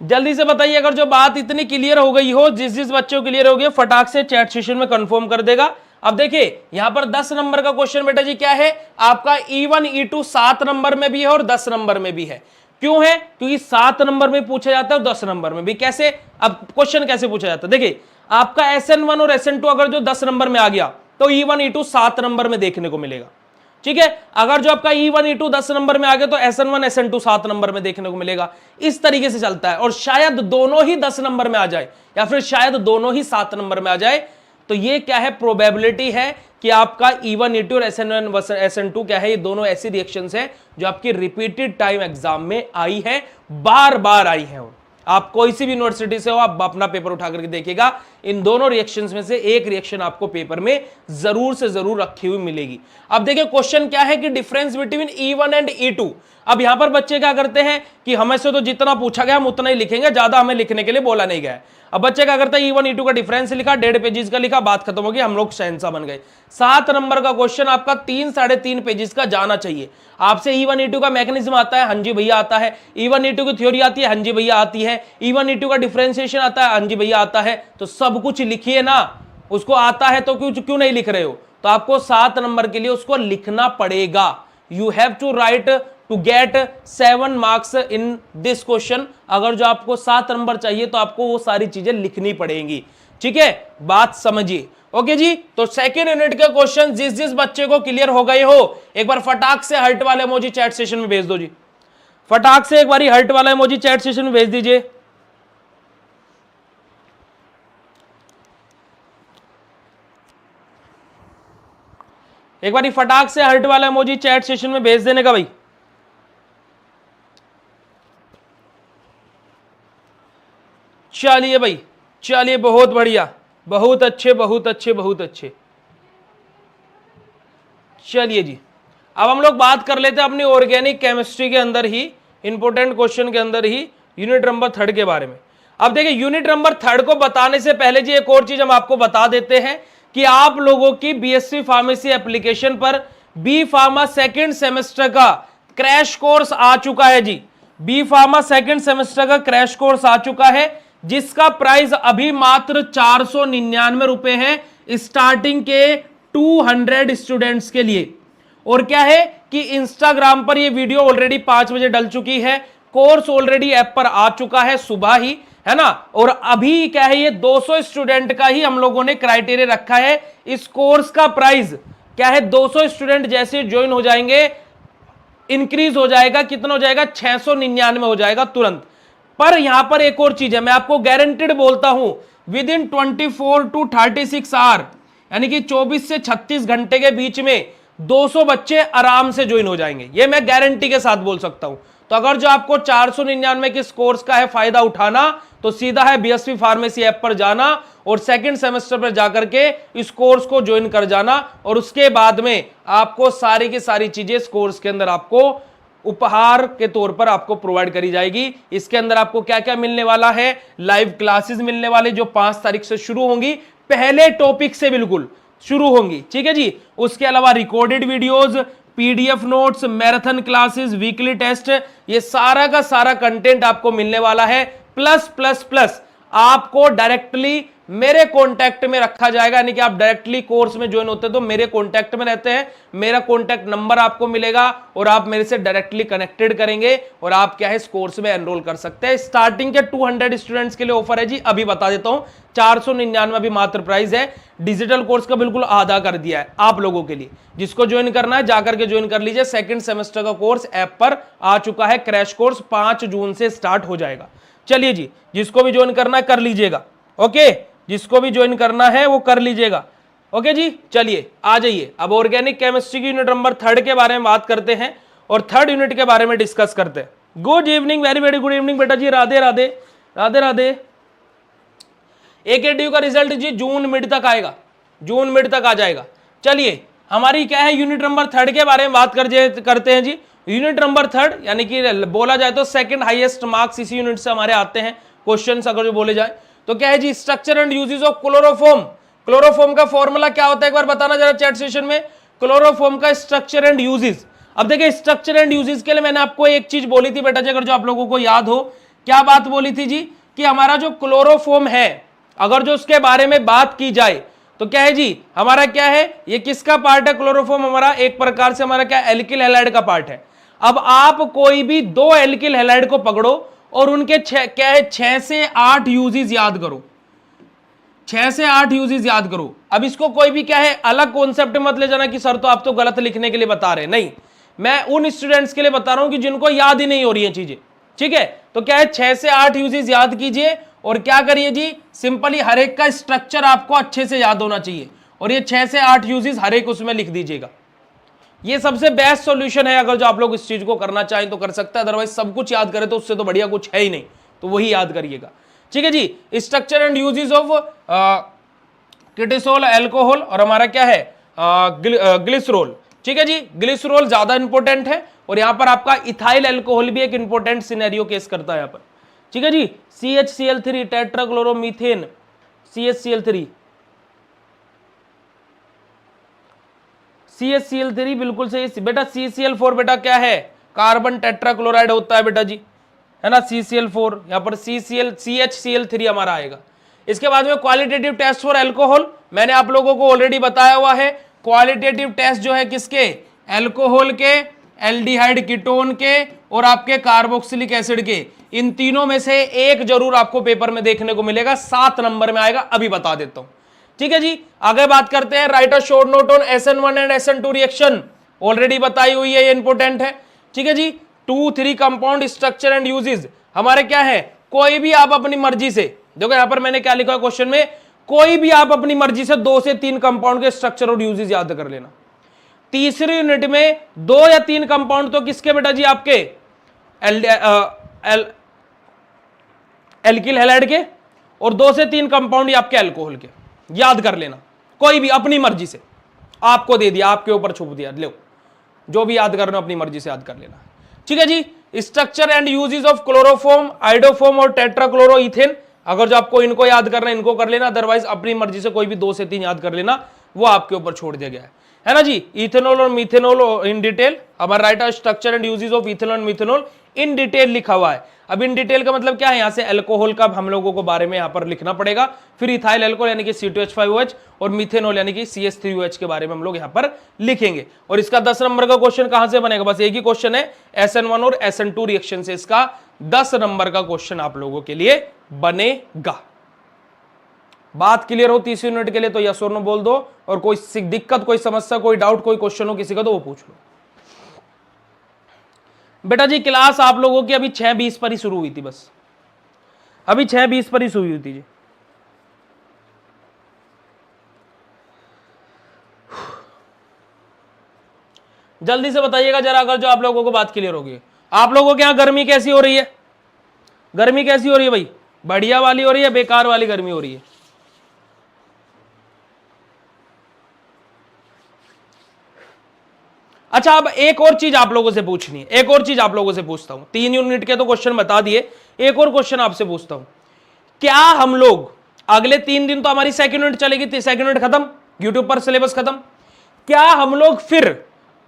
जल्दी से बताइए, अगर जो बात इतनी क्लियर हो गई हो, जिस जिस बच्चे को क्लियर हो गई, फटाक से चैट सेशन में कंफर्म कर देगा। अब देखिए यहां पर 10 नंबर का क्वेश्चन बेटा जी क्या है, आपका E1 E2 7 नंबर में भी है और 10 नंबर में भी है। क्यों है? क्योंकि 7 नंबर में पूछा जाता है और 10 नंबर में भी। कैसे? अब क्वेश्चन कैसे पूछा जाता है, देखिए आपका SN1 और SN2 अगर जो 10 नंबर में आ गया तो E1 E2 7 नंबर में देखने को मिलेगा। ठीक है, अगर जो आपका E1 E2 10 नंबर में आ गया तो SN1 SN2 7 नंबर में देखने को मिलेगा। इस तरीके से चलता है, और शायद दोनों ही 10 नंबर में आ जाए या फिर शायद दोनों ही 7 नंबर में आ जाए। तो ये क्या है, प्रोबेबिलिटी है कि आपका E1 E2 और SN1 SN2 क्या है, ये दोनों ऐसी रिएक्शंस हैं जो आपकी रिपीटेड टाइम एग्जाम में आई है, बार बार आई है। आप कोई सी भी यूनिवर्सिटी से हो, आप अपना पेपर उठा करके देखिएगा, इन दोनों रिएक्शंस में से एक रिएक्शन आपको पेपर में जरूर से जरूर रखी हुई मिलेगी। अब देखिए क्वेश्चन क्या है कि difference between E1 and E2। अब यहां पर बच्चे क्या करते हैं कि हमें से तो जितना पूछा गया हम उतना ही लिखेंगे, ज्यादा हमें लिखने के लिए बोला नहीं गया है। अब बच्चे क्या करते हैं, E1 E2 का डिफरेंस लिखा, 1.5 पेजेस का लिखा, बात खत्म हो गई, हम लोग शहंशाह बन गए। 7 नंबर का क्वेश्चन आपका 3 साढ़े 3 पेजेस का जाना चाहिए। आपसे E1 E2 का मैकेनिज्म आता है, हाँ जी भैया आता है। E1 E2 की थ्योरी आती है, हाँ जी भैया आती है। E1 E2 का डिफरेंशिएशन आता है, हाँ जी भैया आता है। तो सब कुछ लिखिए ना, उसको आता है तो क्यों नहीं लिख रहे हो? तो आपको 7 नंबर के लिए उसको लिखना पड़ेगा। You have to write to get 7 marks in this question. अगर जो आपको 7 नंबर चाहिए तो आपको वो सारी चीजें लिखनी पड़ेंगी। ठीक है, बात समझिए। ओके जी, तो सेकेंड यूनिट के क्वेश्चन जिस जिस बच्चे को क्लियर हो गए हो, एक बार फटाक से हर्ट वाले इमोजी चैट सेशन में भेज दो जी। फटाक से एक बार हर्ट वाला इमोजी चैट सेशन में भेज दीजिए। एक बार फटाक से हर्ट वाला इमोजी चैट सेशन में भेज देने का भाई। चलिए भाई, चलिए, बहुत बढ़िया, बहुत अच्छे बहुत अच्छे बहुत अच्छे। चलिए जी, अब हम लोग बात कर लेते हैं अपनी ऑर्गेनिक केमिस्ट्री के अंदर ही, इंपोर्टेंट क्वेश्चन के अंदर ही, यूनिट नंबर 3 के बारे में। अब देखिए यूनिट नंबर 3 को बताने से पहले जी एक और चीज हम आपको बता देते हैं कि आप लोगों की बीएससी फार्मेसी एप्लीकेशन पर बी फार्मा सेकेंड सेमेस्टर का क्रैश कोर्स आ चुका है जी। बी फार्मा सेकेंड सेमेस्टर का क्रैश कोर्स आ चुका है, जिसका प्राइस अभी मात्र 499 रुपए है स्टार्टिंग के 200 स्टूडेंट्स के लिए। और क्या है कि इंस्टाग्राम पर ये वीडियो ऑलरेडी 5 बजे डल चुकी है, कोर्स ऑलरेडी ऐप पर आ चुका है सुबह ही, है ना। और अभी क्या है, ये 200 स्टूडेंट का ही हम लोगों ने क्राइटेरिया रखा है। इस कोर्स का प्राइस क्या है, 200 स्टूडेंट जैसे ज्वाइन हो जाएंगे इंक्रीज हो जाएगा, कितना हो जाएगा, 699 हो जाएगा तुरंत। पर यहां पर एक और चीज है, मैं आपको गारंटेड बोलता हूं, विद इन 24 टू 36 आवर, यानी कि 24 से 36 घंटे के बीच में 200 बच्चे आराम से ज्वाइन हो जाएंगे, ये मैं गारंटी के साथ बोल सकता हूं। तो अगर जो आपको 499 के इस कोर्स का है फायदा उठाना, तो सीधा है बीएसवी फार्मेसी ऐप पर जाना और सेकंड सेमेस्टर पर जाकर के इस कोर्स को ज्वाइन कर जाना, और उसके बाद में आपको सारी की सारी चीजें इस कोर्स के अंदर आपको उपहार के तौर पर आपको प्रोवाइड करी जाएगी। इसके अंदर आपको क्या क्या मिलने वाला है, लाइव क्लासेस मिलने वाले जो 5 तारीख से शुरू होंगी, पहले टॉपिक से बिल्कुल शुरू होंगी, ठीक है जी। उसके अलावा recorded videos, PDF notes, marathon classes, weekly test, ये सारा का सारा कंटेंट आपको मिलने वाला है। प्लस प्लस प्लस आपको डायरेक्टली मेरे कांटेक्ट में रखा जाएगा, यानी कि आप डायरेक्टली कोर्स में ज्वाइन होते हैं तो मेरे कांटेक्ट में रहते हैं, मेरा कांटेक्ट नंबर आपको मिलेगा और आप मेरे से डायरेक्टली कनेक्टेड करेंगे और आप क्या है इस कोर्स में एनरोल कर सकते हैं। स्टार्टिंग के 200 स्टूडेंट्स के लिए ऑफर है जी, अभी बता देता हूं, 499 भी मात्र प्राइस है। डिजिटल कोर्स का बिल्कुल आधा कर दिया है आप लोगों के लिए। जिसको ज्वाइन करना है जाकर के ज्वाइन कर लीजिए। सेकंड सेमेस्टर का कोर्स ऐप पर आ चुका है, क्रैश कोर्स 5 जून से स्टार्ट हो जाएगा। चलिए जी, जिसको भी ज्वाइन करना है कर लीजिएगा, ओके, जिसको भी ज्वाइन करना है वो कर लीजिएगा, ओके जी। चलिए आ जाइए, अब ऑर्गेनिक केमिस्ट्री की यूनिट नंबर 3 के बारे में बात करते हैं और 3rd यूनिट के बारे में डिस्कस करते हैं। Good evening, very very good evening बेटा जी, राधे राधे राधे राधे। AKTU का रिजल्ट जी जून मिड तक आएगा, जून मिड तक आ जाएगा। चलिए हमारी क्या है यूनिट नंबर 3 के बारे में बात करते हैं जी। यूनिट नंबर 3 यानी कि बोला जाए तो सेकंड हाईएस्ट मार्क्स इसी यूनिट से हमारे आते हैं क्वेश्चंस अगर जो बोले जाए तो। क्या है जी, structure and uses of chloroform. Chloroform का फॉर्मूला क्या होता है एक बार बताना जरा चैट सेशन में। क्लोरोफॉर्म का स्ट्रक्चर एंड यूजेस। अब देखिए स्ट्रक्चर एंड यूजेस के लिए मैंने आपको एक चीज बोली थी बेटा जी, अगर जो आप लोगों को याद हो, क्या बात बोली थी जी, कि हमारा जो क्लोरोफॉर्म है, अगर जो उसके बारे में बात की जाए तो क्या है जी, हमारा क्या है, ये किसका पार्ट है क्लोरोफॉर्म, हमारा एक प्रकार से हमारा क्या एल्किल हैलाइड का पार्ट है। अब आप कोई भी दो एल्किल हैलाइड को पकड़ो और उनके क्या है 6 से 8 यूजेस याद करो, 6 से 8 यूजेस याद करो। अब इसको कोई भी क्या है अलग कॉन्सेप्ट मत ले जाना कि सर तो आप तो गलत लिखने के लिए बता रहे हैं, नहीं, मैं उन स्टूडेंट्स के लिए बता रहा हूं कि जिनको याद ही नहीं हो रही है चीजें, ठीक है। तो क्या है 6 से 8 यूजेस याद कीजिए और क्या करिए जी, सिंपली हर एक का स्ट्रक्चर आपको अच्छे से याद होना चाहिए और ये 6 से 8 यूजेस हर एक उसमें लिख दीजिएगा। ये सबसे बेस्ट सॉल्यूशन है, अगर जो आप लोग इस चीज को करना चाहें तो कर सकते हैं, अदरवाइज सब कुछ याद करें तो उससे तो बढ़िया कुछ है ही नहीं, तो वही याद करिएगा, ठीक है जी। Structure and uses of kitisol alcohol और हमारा क्या है ग्लिसरॉल, ठीक है जी। ग्लिसरॉल ज्यादा इंपॉर्टेंट है और यहां पर आपका इथाइल अल्कोहल भी एक इंपॉर्टेंट सिनेरियो केस करता है यहां पर, ठीक है जी। CHCl3 टेट्राक्लोरोमीथेन, CHCl3 CHCl3 बिल्कुल सही बेटा। CCl4 बेटा क्या है, कार्बन टेट्राक्लोराइड होता है बेटा जी, है ना, CCl4, यहां पर CHCl3 हमारा आएगा। इसके बाद में क्वालिटेटिव टेस्ट फॉर अल्कोहल, मैंने आप लोगों को ऑलरेडी बताया हुआ है, क्वालिटेटिव टेस्ट जो है किसके, अल्कोहल के, एल्डिहाइड कीटोन के और आपके कार्बोक्सिलिक एसिड के, इन तीनों में से एक जरूर आपको पेपर में देखने को मिलेगा, 7 नंबर में आएगा, अभी बता देता हूं, ठीक है जी। आगे बात करते हैं, right a short note on SN1 and SN2 reaction, already बताई हुई है, ये इंपॉर्टेंट है, ठीक है जी। 2-3 कंपाउंड स्ट्रक्चर एंड यूजेस हमारे क्या है, कोई भी आप अपनी मर्जी से, देखो यहां पर मैंने क्या लिखा है क्वेश्चन में, कोई भी आप अपनी मर्जी से 2 से 3 कंपाउंड के स्ट्रक्चर और यूजेस याद कर लेना। तीसरी यूनिट में 2 या 3 कंपाउंड तो किसके बेटा जी, आपके एल्किल हैलाइड के और 2 से 3 कंपाउंड आपके अल्कोहल के, याद कर लेना, कोई भी अपनी मर्जी से, आपको दे दिया, आपके ऊपर छुप दिया, लो जो भी याद करना अपनी मर्जी से याद कर लेना, ठीक है जी। Structure and uses of chloroform, iodoform और टेट्राक्लोरोइथेन, अगर जो आपको इनको याद करना है इनको कर लेना, अदरवाइज अपनी मर्जी से कोई भी 2 से 3 याद कर लेना, वो आपके ऊपर छोड़ दिया गया है ना जी। इथेनॉल और मिथेनॉल इन डिटेल, हमारा right structure and uses of ethanol and methanol in detail लिखा हुआ है। अब इन डिटेल का मतलब क्या है, यहां से अल्कोहल का हम लोगों को बारे में यहां पर लिखना पड़ेगा, फिर इथाइल अल्कोहल यानी कि C2H5OH और मिथेनॉल यानी कि CH3OH के बारे में हम लोग यहां पर लिखेंगे। और इसका 10 नंबर का क्वेश्चन कहां से बनेगा, बस एक ही क्वेश्चन है, SN1 और SN2 रिएक्शन से इसका 10 नंबर का क्वेश्चन आप लोगों के लिए बनेगा। बात क्लियर हो तीसरी यूनिट के लिए तो यस और नो बोल दो, और कोई दिक्कत, कोई समस्या, कोई डाउट, कोई क्वेश्चन हो किसी का तो वो पूछ लो। बेटा जी क्लास आप लोगों की अभी 6:20 पर ही शुरू हुई थी, बस अभी 6:20 पर ही शुरू हुई थी जी। जल्दी से बताइएगा जरा, अगर जो आप लोगों को बात क्लियर होगी। आप लोगों के यहां गर्मी कैसी हो रही है, गर्मी कैसी हो रही है भाई, बढ़िया वाली हो रही है, बेकार वाली गर्मी हो रही है? अच्छा अब एक और चीज आप लोगों से पूछनी है, एक और चीज आप लोगों से पूछता हूं, 3 यूनिट के तो क्वेश्चन बता दिए, एक और क्वेश्चन आपसे पूछता हूं, क्या हम लोग अगले 3 दिन तो हमारी सेकंड यूनिट चलेगी, सेकंड यूनिट खत्म, यूट्यूब पर सिलेबस खत्म, क्या हम लोग फिर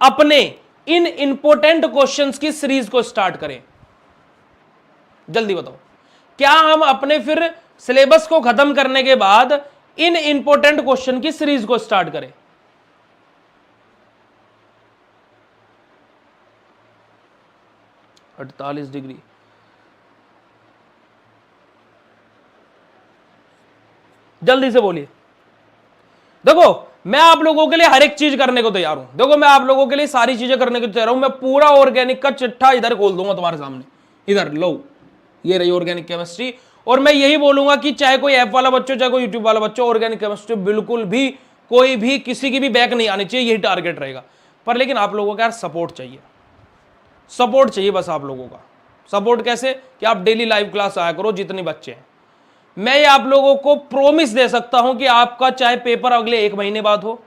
अपने इन इंपोर्टेंट क्वेश्चंस की सीरीज को स्टार्ट करें? जल्दी बताओ, क्या हम अपने फिर सिलेबस को खत्म करने के बाद इन इंपोर्टेंट क्वेश्चन की सीरीज को स्टार्ट करें? अड़तालीस डिग्री, जल्दी से बोलिए। देखो मैं आप लोगों के लिए हर एक चीज करने को तैयार हूं, देखो मैं आप लोगों के लिए सारी चीजें करने को तैयार हूं, मैं पूरा ऑर्गेनिक का चिट्ठा इधर खोल दूंगा तुम्हारे सामने, इधर लो, ये रही ऑर्गेनिक केमिस्ट्री। और मैं यही बोलूंगा कि चाहे कोई ऐप वाला बच्चों, चाहे कोई यूट्यूब वाला बच्चों, ऑर्गेनिक केमिस्ट्री बिल्कुल भी कोई भी किसी की भी बैक नहीं आनी चाहिए, यही टारगेट रहेगा। पर लेकिन आप लोगों का यार सपोर्ट चाहिए, सपोर्ट चाहिए बस आप लोगों का। सपोर्ट कैसे, कि आप डेली लाइव क्लास आया करो जितने बच्चे हैं। मैं ये आप लोगों को प्रॉमिस दे सकता हूं कि आपका चाहे पेपर अगले 1 महीने बाद हो,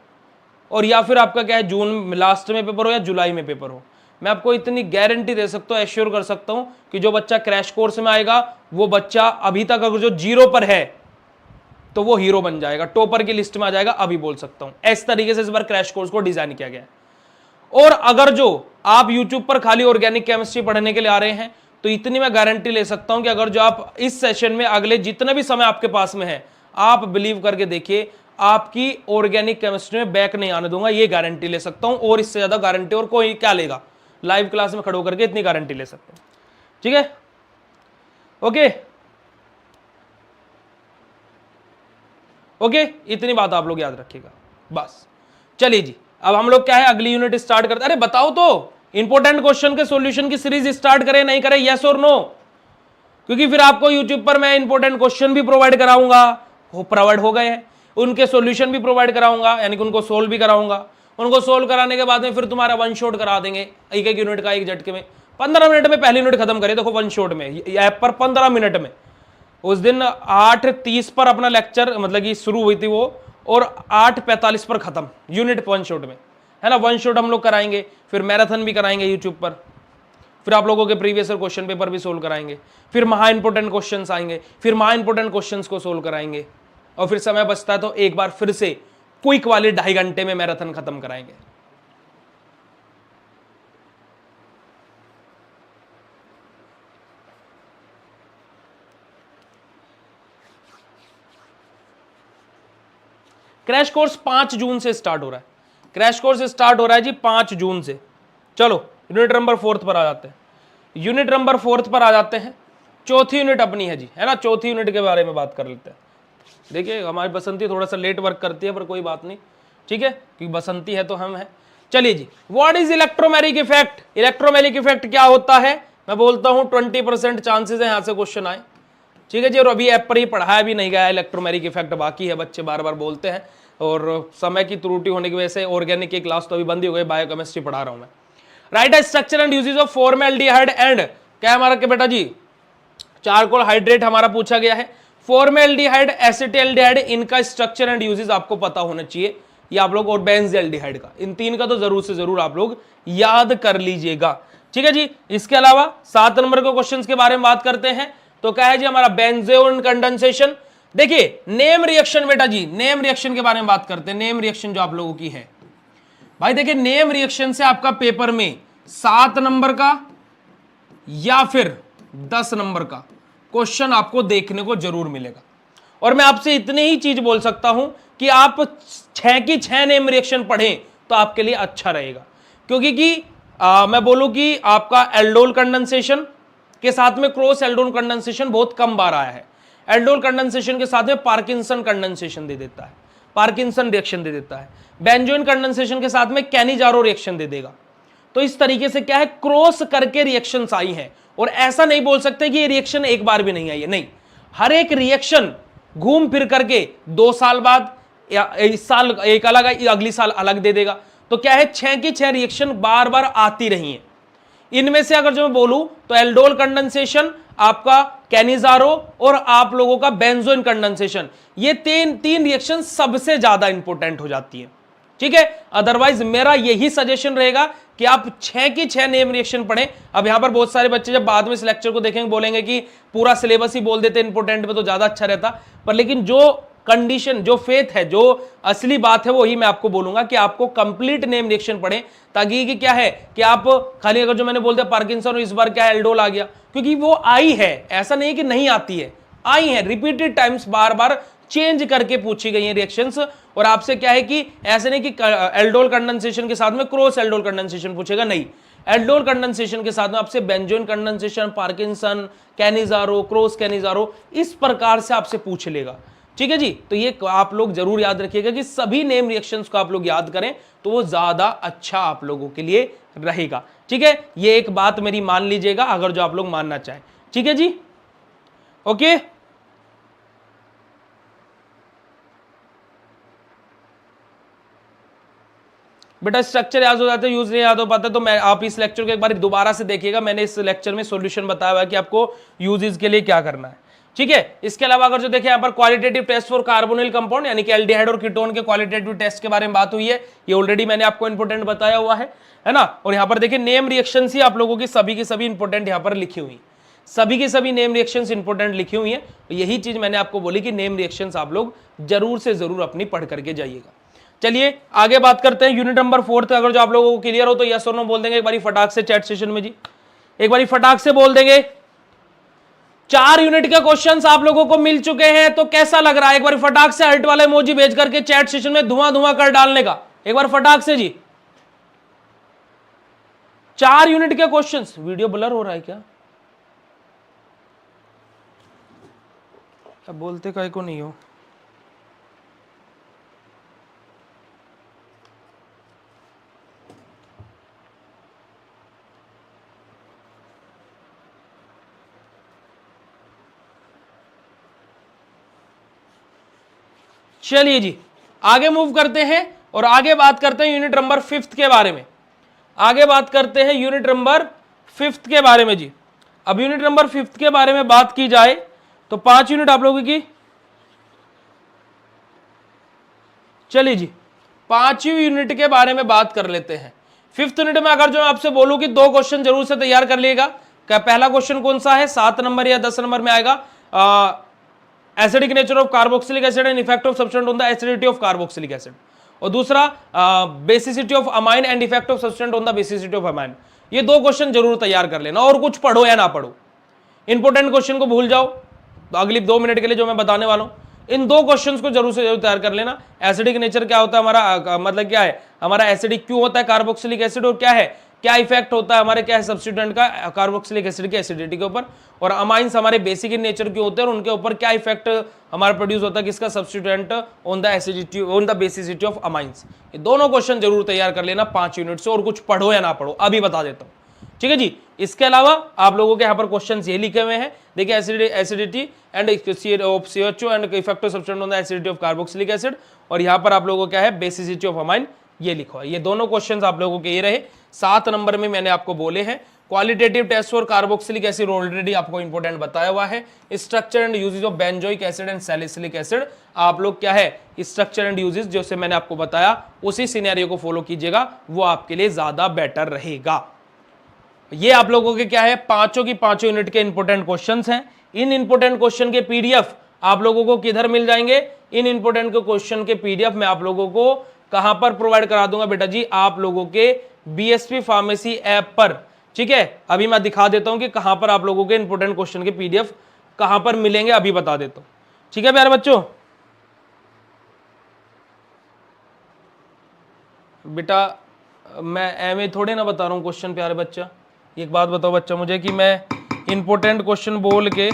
और या फिर आपका क्या है जून लास्ट में पेपर हो या जुलाई में पेपर हो, मैं आपको इतनी गारंटी दे सकता हूं, एश्योर कर सकता हूं कि जो बच्चा क्रैश कोर्स में आएगा वो बच्चा अभी तक अगर जो 0 पर है तो वो हीरो बन जाएगा, टॉपर की लिस्ट में आ जाएगा, अभी बोल सकता हूं। इस तरीके से इस बार क्रैश कोर्स को डिजाइन किया गया है। और अगर जो आप यूट्यूब पर खाली ऑर्गेनिक केमिस्ट्री पढ़ने के लिए आ रहे हैं, तो इतनी मैं गारंटी ले सकता हूं कि अगर जो आप इस सेशन में अगले जितने भी समय आपके पास में है, आप बिलीव करके देखिए, आपकी ऑर्गेनिक केमिस्ट्री में बैक नहीं आने दूंगा, ये गारंटी ले सकता हूं। और इससे ज्यादा गारंटी और कोई क्या लेगा, लाइव क्लास में खड़े होकर के इतनी गारंटी ले सकते हैं। ठीक है, ओके ओके, इतनी बात आप लोग याद रखिएगा बस। चलिए जी, अब हम लोग क्या है, अगली यूनिट स्टार्ट करते हैं। अरे बताओ तो, इंपॉर्टेंट क्वेश्चन के सॉल्यूशन की सीरीज स्टार्ट करें नहीं करें, यस और नो? क्योंकि फिर आपको यूट्यूब पर मैं इंपॉर्टेंट क्वेश्चन भी प्रोवाइड कराऊंगा, वो प्रोवाइड हो गए हैं, उनके सॉल्यूशन भी प्रोवाइड कराऊंगा, यानी कि उनको सोल्व भी कराऊंगा। उनको सोल्व कराने के बाद में फिर तुम्हारा वन शॉट करा देंगे, एक एक यूनिट का एक झटके में। 15 मिनट में पहली यूनिट खत्म करे, देखो वन शॉट में, ऐप पर 15 मिनट में। उस दिन 8:30 पर अपना लेक्चर मतलब कि शुरू हुई थी वो, और 8:45 पर खत्म यूनिट वन शॉट में, है ना। वन शॉट हम लोग कराएंगे, फिर मैराथन भी कराएंगे यूट्यूब पर, फिर आप लोगों के प्रीवियस क्वेश्चन पेपर भी सोल्व कराएंगे, फिर महा इंपोर्टेंट क्वेश्चंस आएंगे, फिर महा इंपोर्टेंट क्वेश्चंस को सोल्व कराएंगे, और फिर समय बचता है तो एक बार फिर से क्विक वाले 2.5 घंटे में मैराथन खत्म कराएंगे। क्रैश कोर्स 5 जून से स्टार्ट हो रहा है। क्रैश कोर्स स्टार्ट हो रहा है जी 5 जून से। चलो यूनिट नंबर 4 पर आ जाते हैं। यूनिट नंबर 4 पर आ जाते हैं। चौथी यूनिट अपनी है जी, है ना। चौथी यूनिट के बारे में बात कर लेते हैं। देखिए हमारी बसंती थोड़ा सा लेट वर्क करती है, पर कोई बात नहीं, ठीक है, क्योंकि बसंती है तो हम है। चलिए जी, what is electromagnetic effect? Electromagnetic effect क्या होता है? मैं बोलता हूं 20% चांसेस है यहां से क्वेश्चन आए, ठीक है जी। और अभी ऐप पर ही पढ़ाया भी नहीं गया इलेक्ट्रोमैग्नेटिक इफेक्ट, बाकी है, बच्चे बार बार बोलते हैं, और समय की त्रुटि होने की वजह से ऑर्गेनिक की क्लास तो अभी बंद ही हो गई, बायोकेमिस्ट्री पढ़ा रहा हूं मैं। Right structure and uses of formaldehyde and क्या है हमारा के बेटा जी, चारकोल हाइड्रेट हमारा पूछा गया है। फॉर्मेल्डिहाइड, एसिटाल्डिहाइड, इनका स्ट्रक्चर एंड यूजेस आपको पता होना चाहिए, ये आप लोग, और बेंजील्डिहाइड का, इन तीन का तो जरूर से जरूर आप लोग याद कर लीजिएगा, ठीक है जी। इसके अलावा 7 नंबर के क्वेश्चंस के बारे में बात करते हैं, तो क्या है जी हमारा बेंजोन कंडेंसेशन। देखिए नेम रिएक्शन बेटा जी, नेम रिएक्शन के बारे में बात करते हैं। नेम रिएक्शन जो आप लोगों की है भाई, देखिए नेम रिएक्शन से आपका पेपर में 7 नंबर का या फिर 10 नंबर का क्वेश्चन आपको देखने को जरूर मिलेगा। और मैं आपसे इतनी ही चीज बोल सकता हूं कि आप 6 की 6 नेम रिएक्शन पढ़ें तो आपके लिए अच्छा रहेगा, क्योंकि मैं बोलूं कि आपका एल्डोल कंडेंसेशन के साथ में क्रॉस एल्डोल कंडेंसेशन बहुत कम बार आया है। एल्डोल कंडेंसेशन के साथ में पार्किंसन कंडेंसेशन दे देता है, पार्किंसन रिएक्शन दे देता है। बेंजोइन कंडेंसेशन के साथ में कैनिजारो रिएक्शन दे देगा। तो इस तरीके से क्या है, क्रॉस करके रिएक्शंस आई हैं, और ऐसा नहीं बोल सकते कि ये रिएक्शन एक बार भी नहीं आई है, नहीं, हर एक रिएक्शन घूम फिर करके 2 साल बाद या इस साल एक अलग, अगली साल अलग दे देगा। तो क्या है, 6 की 6 रिएक्शन बार बार आती रही हैं। इनमें से अगर जो मैं बोलूं तो एल्डोल कंडेंसेशन, आपका कैनिजारो, और आप लोगों का बेंजोइन कंडेंसेशन, ये तीन रिएक्शन सबसे ज्यादा इंपॉर्टेंट हो जाती है, ठीक है। अदरवाइज मेरा यही सजेशन रहेगा कि आप 6 की 6 नेम रिएक्शन पढ़ें। अब यहां पर बहुत सारे बच्चे जब बाद में इस लेक्चर को देखेंगे बोलेंगे कि पूरा सिलेबस ही बोल देते इंपॉर्टेंट में तो ज्यादा अच्छा रहता, पर लेकिन जो कंडीशन, जो फेथ है, जो असली बात है, वो ही मैं आपको बोलूंगा कि आपको कंप्लीट नेम रिएक्शन पढ़ें, ताकि कि क्या है कि आप खाली अगर जो मैंने बोल दिया पार्किंसन और इस बार क्या एल्डोल आ गया, क्योंकि वो आई है, ऐसा नहीं है कि नहीं आती है, आई है, रिपीटेड टाइम्स बार बार चेंज करके पूछी गई है रिएक्शंस। और आपसे क्या है कि ऐसे नहीं कि एल्डोल कंडेंसेशन के साथ में क्रॉस एल्डोल कंडेंसेशन पूछेगा, नहीं, एल्डोल कंडेंसेशन के साथ में आपसे benzoin condensation, Parkinson, Cannizzaro, cross Cannizzaro, इस प्रकार से आपसे पूछ लेगा, ठीक है जी। तो ये आप लोग जरूर याद रखिएगा कि सभी नेम रिएक्शंस को आप लोग याद करें तो वो ज्यादा अच्छा आप लोगों के लिए रहेगा, ठीक है। ये एक बात मेरी मान लीजिएगा अगर जो आप लोग मानना चाहें, ठीक है जी, ओके। बेटा स्ट्रक्चर याद हो जाता है, यूज नहीं याद हो पाता, तो मैं आप इस लेक्चर को एक बार दोबारा से देखिएगा। मैंने इस लेक्चर में सॉल्यूशन बताया हुआ है कि आपको यूजेस के लिए क्या करना है, ठीक है। इसके अलावा अगर जो देखें यहाँ पर qualitative test for carbonyl compound, यानी कि एल्डिहाइड और कीटोन के क्वालिटेटिव टेस्ट के बारे में बात हुई है, ये ऑलरेडी मैंने आपको इंपोर्टेंट बताया हुआ है ना। और यहाँ पर देखिए नेम रिएक्शंस ही आप लोगों की सभी इंपोर्टेंट यहाँ पर लिखी हुई। सभी के सभी नेम रिएक्शंस इंपॉर्टेंट लिखी हुई हैं। तो यही चीज मैंने आपको बोली कि नेम रिएक्शंस आप लोग जरूर से जरूर अपनी पढ़ करके जाइएगा। चलिए आगे बात करते हैं यूनिट नंबर 4। अगर जो आप लोगों को क्लियर हो तो यस और नो बोल देंगे एक बारी फटाक से चैट सेशन में जी, एक बारी फटाक से बोल देंगे। 4 यूनिट के क्वेश्चंस आप लोगों को मिल चुके हैं, तो कैसा लग रहा है? एक बार फटाक से हर्ट वाला इमोजी भेज करके चैट सेशन में धुआं धुआं कर डालने का, एक बार फटाक से जी। 4 यूनिट के क्वेश्चंस। वीडियो ब्लर हो रहा है क्या? अब बोलते काहे को नहीं हो? चलिए जी आगे मूव करते हैं और आगे बात करते हैं यूनिट नंबर 5 के बारे में। आगे बात करते हैं यूनिट नंबर 5 के बारे में जी। अब यूनिट नंबर 5 के बारे में बात की जाए तो 5 यूनिट आप लोगों की। चलिए जी 5वीं यूनिट के बारे में बात कर लेते हैं। 5th यूनिट में अगर जो मैं आपसे बोलूं कि 2 क्वेश्चन जरूर से तैयार कर लिएगा। क्या पहला क्वेश्चन कौन सा है? 7 नंबर या 10 नंबर में आएगा। Acidic nature of carboxylic acid and effect of substituent on the acidity of carboxylic acid. और दूसरा basicity of amine and effect of substituent on the basicity of amine. ये 2 क्वेश्चन जरूर तैयार कर लेना, और कुछ पढ़ो या ना पढ़ो, इंपोर्टेंट क्वेश्चन को भूल जाओ। तो अगली 2 मिनट के लिए जो मैं बताने वाला हूं, इन 2 क्वेश्चंस को जरूर से जरूर तैयार कर लेना। एसिडिक नेचर क्या होता है हमारा, मतलब क्या है हमारा एसिडिक क्यों होता है कार्बोक्सिलिक एसिड, और क्या है क्या इफेक्ट होता है हमारे क्या है सब्स्टिट्यूएंट का कार्बोक्सिलिक एसिड की एसिडिटी के ऊपर, और अमाइंस हमारे बेसिक इन नेचर के होते हैं और उनके ऊपर क्या इफेक्ट हमारा प्रोड्यूस होता है किसका substituent on the acidity on the basicity of amines. ये दोनों क्वेश्चन जरूर तैयार कर लेना 5 यूनिट से, और कुछ पढ़ो या ना पढ़ो अभी बता देता हूं, ठीक है जी। इसके अलावा आप लोगों के यहाँ पर क्वेश्चंस ये लिखे हुए हैं, देखिए acidity and of CHO and effect of substituent on the acidity of carboxylic acid, और यहाँ पर आप लोगों को क्या है बेसिसिटी ऑफ अमाइन, ये लिखो है। ये दोनों क्वेश्चंस आप लोगों के ये रहे। 7 नंबर में मैंने आपको बोले हैं qualitative test for carboxylic acid, already आपको इंपोर्टेंट बताया हुआ है। Structure and uses of benzoic acid and salicylic acid, आप लोग क्या है स्ट्रक्चर एंड यूजेज जैसे मैंने आपको बताया उसी सिनेरियो को फॉलो कीजिएगा, वो आपके लिए ज्यादा बेटर रहेगा। ये आप लोगों के क्या है पांचों की पांचों यूनिट के इंपोर्टेंट क्वेश्चंस हैं। इन इंपोर्टेंट क्वेश्चन के पीडीएफ आप लोगों को किधर मिल जाएंगे? इन इंपोर्टेंट क्वेश्चन के पीडीएफ मैं आप लोगों को कहां पर प्रोवाइड करा दूंगा बेटा जी? आप लोगों के बीएसपी फार्मेसी ऐप पर, ठीक है। अभी मैं दिखा देता हूं कि कहां पर आप लोगों के इंपोर्टेंट क्वेश्चन के पीडीएफ कहां पर मिलेंगे, अभी बता देता हूं, ठीक है प्यारे बच्चों। बेटा मैं एमए थोड़े ना बता रहा हूं क्वेश्चन प्यारे बच्चा। एक बात बताओ बच्चा मुझे कि मैं इंपोर्टेंट क्वेश्चन बोल के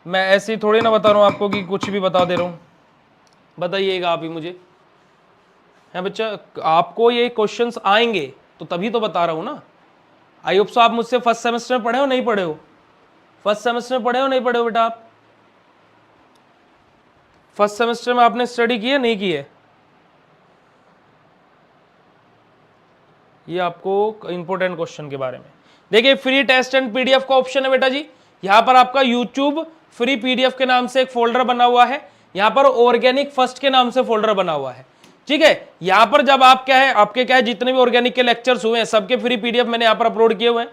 मैं ऐसे ही थोड़े ना बता रहा हूं आपको कि कुछ भी बता दे रहा हूं, बताइएगा आप ही मुझे। है बच्चा आपको ये क्वेश्चंस आएंगे तो तभी तो बता रहा हूं ना। आई होप सो आप मुझसे फर्स्ट सेमेस्टर में पढ़े हो नहीं पढ़े हो? फर्स्ट सेमेस्टर में पढ़े हो नहीं पढ़े हो बेटा? आप फर्स्ट सेमेस्टर में आपने स्टडी की है नहीं की है? ये आपको इंपोर्टेंट क्वेश्चन के बारे में देखिए। फ्री टेस्ट एंड पीडीएफ का ऑप्शन है बेटा जी। यहां पर आपका यूट्यूब फ्री पीडीएफ के नाम से एक फोल्डर बना हुआ है, यहां पर ऑर्गेनिक फर्स्ट के नाम से फोल्डर बना हुआ है, ठीक है। यहां पर जब आप क्या है आपके क्या है जितने भी ऑर्गेनिक के लेक्चर्स हुए हैं सबके फ्री पीडीएफ मैंने यहां पर अपलोड किए हुए हैं।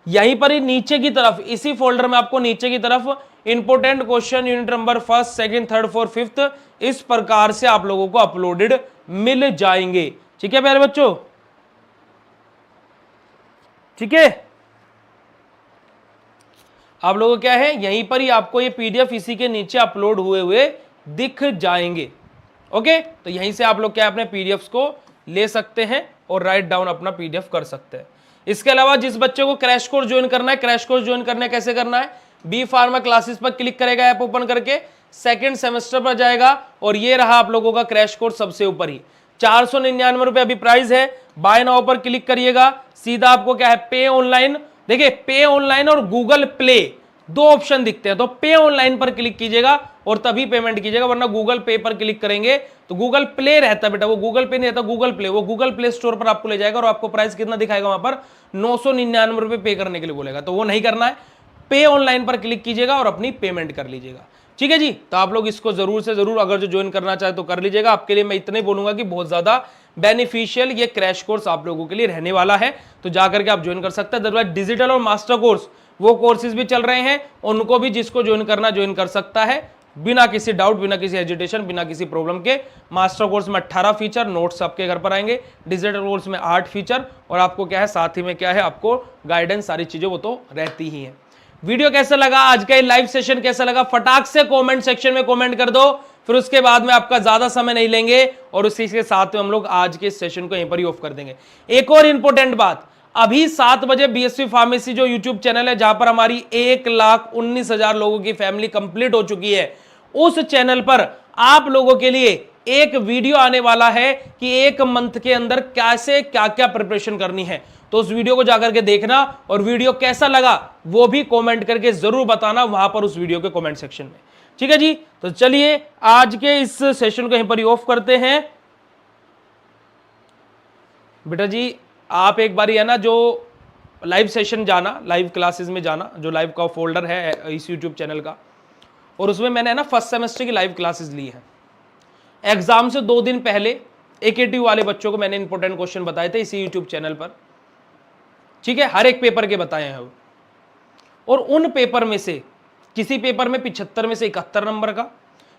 यहीं पर ही नीचे की तरफ इसी फोल्डर में आपको नीचे की तरफ इंपोर्टेंट क्वेश्चन यूनिट नंबर 1, 2, 3, 4, 5 इस प्रकार से आप लोगों को अपलोडेड मिल जाएंगे, ठीक है प्यारे बच्चों, ठीक है। आप लोगों क्या है यहीं पर ही आपको ये पीडीएफ इसी के नीचे अपलोड हुए हुए दिख जाएंगे, ओके। तो यहीं से आप लोग क्या अपने पीडीएफ्स को ले सकते हैं और राइट डाउन अपना पीडीएफ कर सकते हैं। इसके अलावा जिस बच्चे को क्रैश कोर्स ज्वाइन करना है, क्रैश कोर्स ज्वाइन करना कैसे करना है? बी फार्मा क्लासेस पर क्लिक करेगा ऐप ओपन करके, 2nd सेमेस्टर पर जाएगा और ये रहा आप लोगों का क्रैश कोर्स सबसे ऊपर ही। 499 रुपए अभी प्राइस है। बाय नाउ पर क्लिक करिएगा, सीधा आपको क्या है पे ऑनलाइन, देखिए पे ऑनलाइन और गूगल प्ले 2 ऑप्शन दिखते हैं, तो पे ऑनलाइन पर क्लिक कीजिएगा और तभी पेमेंट कीजिएगा, वरना गूगल पे पर क्लिक करेंगे तो गूगल प्ले रहता है बेटा, वो गूगल पे नहीं रहता, गूगल प्ले, वो गूगल प्ले स्टोर पर आपको ले जाएगा और आपको प्राइस कितना दिखाएगा वहां पर 999 रुपए पे करने के लिए बोलेगा, तो वो नहीं करना है। पे ऑनलाइन पर क्लिक कीजिएगा और अपनी पेमेंट कर लीजिएगा, ठीक है जी। तो आप लोग इसको जरूर से जरूर अगर जो ज्वाइन करना चाहे तो कर लीजिएगा। आपके लिए मैं इतना ही बोलूंगा कि बहुत ज्यादा बेनिफिशियल ये क्रैश कोर्स आप लोगों के लिए रहने वाला है, तो जाकर के आप ज्वाइन कर सकते हैं। अदरवाइज डिजिटल और मास्टर कोर्स वो कोर्सेज भी चल रहे हैं, उनको भी जिसको ज्वाइन करना ज्वाइन कर सकता है बिना किसी डाउट, बिना किसी हेजिटेशन, बिना किसी प्रॉब्लम के। मास्टर कोर्स में 18 फीचर, नोट्स आपके घर पर आएंगे। डिजिटल कोर्स में 8 फीचर, और आपको क्या है साथ ही में क्या है आपको गाइडेंस, सारी चीजें वो तो रहती ही हैं। वीडियो कैसा लगा, आज का ये लाइव सेशन कैसा लगा, फटाक से कमेंट सेक्शन में कमेंट कर दो। फिर उसके बाद में आपका ज्यादा समय नहीं लेंगे और उसी के साथ में हम लोग आज के सेशन को यहीं पर ही ऑफ कर देंगे। एक और इंपॉर्टेंट बात, अभी 7 बजे बीएसवी फार्मेसी जो यूट्यूब चैनल है जहां पर हमारी 1,19,000 लोगों की फैमिली कंप्लीट हो चुकी है, उस चैनल पर आप लोगों के लिए एक वीडियो आने वाला है कि एक मंथ के अंदर कैसे क्या क्या प्रिपरेशन करनी है। तो उस वीडियो को जाकर के देखना, और वीडियो कैसा लगा वो भी कमेंट करके जरूर बताना वहां पर उस वीडियो के कमेंट सेक्शन में। ठीक है जी, तो चलिए आज के इस सेशन को यहीं पर ही ऑफ करते हैं। बेटा जी आप एक बार है ना जो लाइव सेशन जाना, लाइव क्लासेस में जाना, जो लाइव का फोल्डर है इस यूट्यूब चैनल का, और उसमें मैंने है ना फर्स्ट सेमेस्टर की लाइव क्लासेस ली है। एग्जाम से 2 दिन पहले AKT वाले बच्चों को मैंने इंपॉर्टेंट क्वेश्चन बताए थे इसी यूट्यूब चैनल पर। ठीक है, हर एक पेपर के बताए हैं, और उन पेपर में से किसी पेपर में 75 में से 71 नंबर का,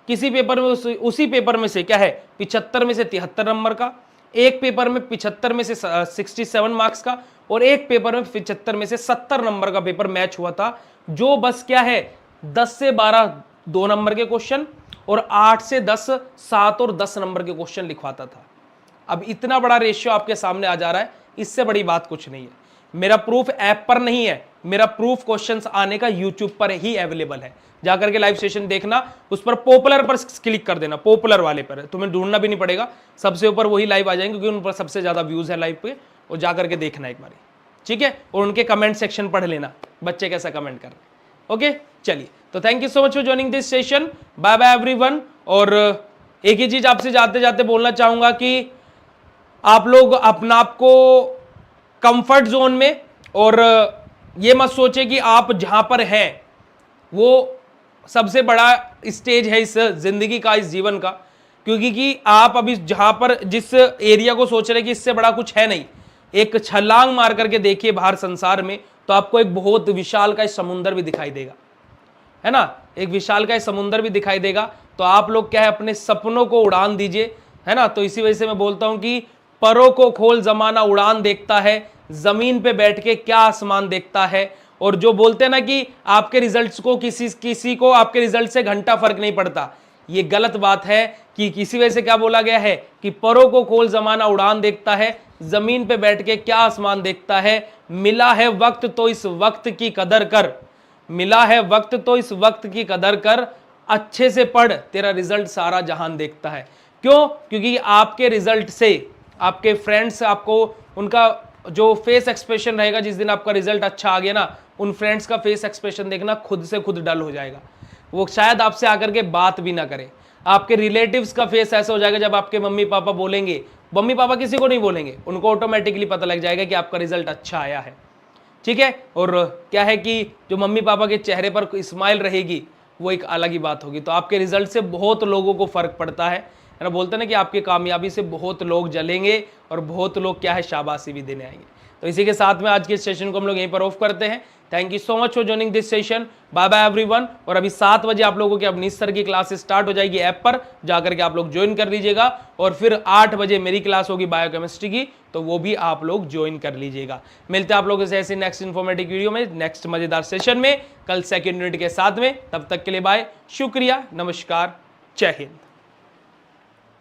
किसी पेपर में उसी पेपर में से क्या है 75 में से 73 नंबर का, एक पेपर में 75 में से 67 मार्क्स का, और एक पेपर में 75 में से 70 नंबर का पेपर मैच हुआ था। जो बस क्या है 10 से 12 2 नंबर के क्वेश्चन, और 8 से 10 7 और 10 नंबर के क्वेश्चन लिखवाता था। अब इतना बड़ा रेशियो आपके सामने आ जा रहा है, इससे बड़ी बात कुछ नहीं है। मेरा प्रूफ ऐप पर नहीं है, मेरा प्रूफ क्वेश्चंस आने का यूट्यूब पर ही अवेलेबल है। जाकर के लाइव सेशन देखना, उस पर पॉपुलर पर क्लिक कर देना, पॉपुलर वाले पर तुम्हें ढूंढना भी नहीं पड़ेगा, सबसे ऊपर वही लाइव आ जाएंगे क्योंकि उन पर सबसे ज्यादा व्यूज है लाइव पे। और जाकर के देखना एक बार, ठीक है, और उनके कमेंट सेक्शन पढ़ लेना बच्चे कैसा कमेंट कर रहे हैं। ओके चलिए, तो thank you so much for joining this session, bye bye everyone. और एक ही चीज आपसे जाते जाते बोलना चाहूंगा कि आप लोग अपना आपको कंफर्ट जोन में, और ये मत सोचे कि आप जहां पर हैं वो सबसे बड़ा स्टेज है इस जिंदगी का, इस जीवन का, क्योंकि कि आप अभी जहां पर जिस एरिया को सोच रहे कि इससे बड़ा कुछ है नहीं, एक छलांग मार करके देखिए बाहर संसार में, तो आपको एक बहुत विशाल का समुंदर भी दिखाई देगा, है ना, एक विशाल का समुंदर भी दिखाई देगा। तो आप लोग क्या है अपने सपनों को उड़ान दीजिए, है ना। तो इसी वजह से मैं बोलता हूं कि परों को खोल जमाना उड़ान देखता है, जमीन पे बैठ के क्या आसमान देखता है। और जो बोलते हैं ना कि आपके रिजल्ट्स को किसी को आपके रिजल्ट से घंटा फर्क नहीं पड़ता, ये गलत बात है। कि किसी वजह से क्या बोला गया है कि परों को खोल जमाना उड़ान देखता है, जमीन पे बैठ के क्या आसमान देखता है। मिला है वक्त तो इस वक्त की कदर कर, मिला है वक्त तो इस वक्त की कदर कर, अच्छे से पढ़ तेरा रिजल्ट सारा जहान देखता है। क्यों? क्योंकि आपके रिजल्ट से आपके फ्रेंड्स, आपको उनका जो फेस एक्सप्रेशन रहेगा जिस दिन आपका रिजल्ट अच्छा आ गया ना, उन फ्रेंड्स का फेस एक्सप्रेशन देखना खुद से खुद डल हो जाएगा। वो शायद आपसे आकर के बात भी ना करें। आपके रिलेटिव्स का फेस ऐसा हो जाएगा, जब आपके मम्मी पापा बोलेंगे, मम्मी पापा किसी को नहीं बोलेंगे, उनको ऑटोमेटिकली पता लग जाएगा कि आपका रिजल्ट अच्छा आया है। ठीक है, और क्या है कि जो मम्मी पापा के चेहरे पर स्माइल रहेगी वो एक अलग ही बात होगी। तो आपके रिजल्ट से बहुत लोगों को फर्क पड़ता है ना। बोलते हैं ना कि आपकी कामयाबी से बहुत लोग जलेंगे और बहुत लोग क्या है शाबाशी भी देने आएंगे। तो इसी के साथ में आज के सेशन को हम लोग यहीं पर ऑफ करते हैं। Thank you so much for joining this session, bye bye everyone. और अभी 7 बजे आप लोगों की अपनी सर की क्लास स्टार्ट हो जाएगी, ऐप पर जाकर के आप लोग ज्वाइन कर लीजिएगा। और फिर 8 बजे मेरी क्लास होगी बायोकेमिस्ट्री की, तो वो भी आप लोग ज्वाइन कर लीजिएगा। मिलते हैं आप लोगों से ऐसे नेक्स्ट इन्फॉर्मेटिव वीडियो में, नेक्स्ट मजेदार सेशन में, कल सेकंड यूनिट के साथ में। तब तक के लिए बाय, शुक्रिया, नमस्कार, जय हिंद।